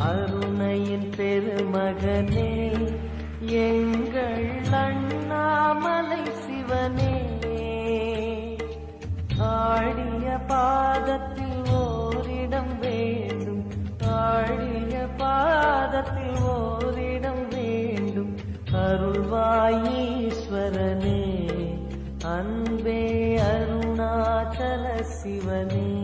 அருணையின் பெருமகனே எங்கள் அண்ணாமலை சிவனே, ஆடிய பாதத்தில் ஓரிடம் வேண்டும், ஆடிய பாதத்தில் ஓரிடம் வேண்டும். அருள்வாயீஸ்வரனே, அன்பே அருணாச்சல சிவனே.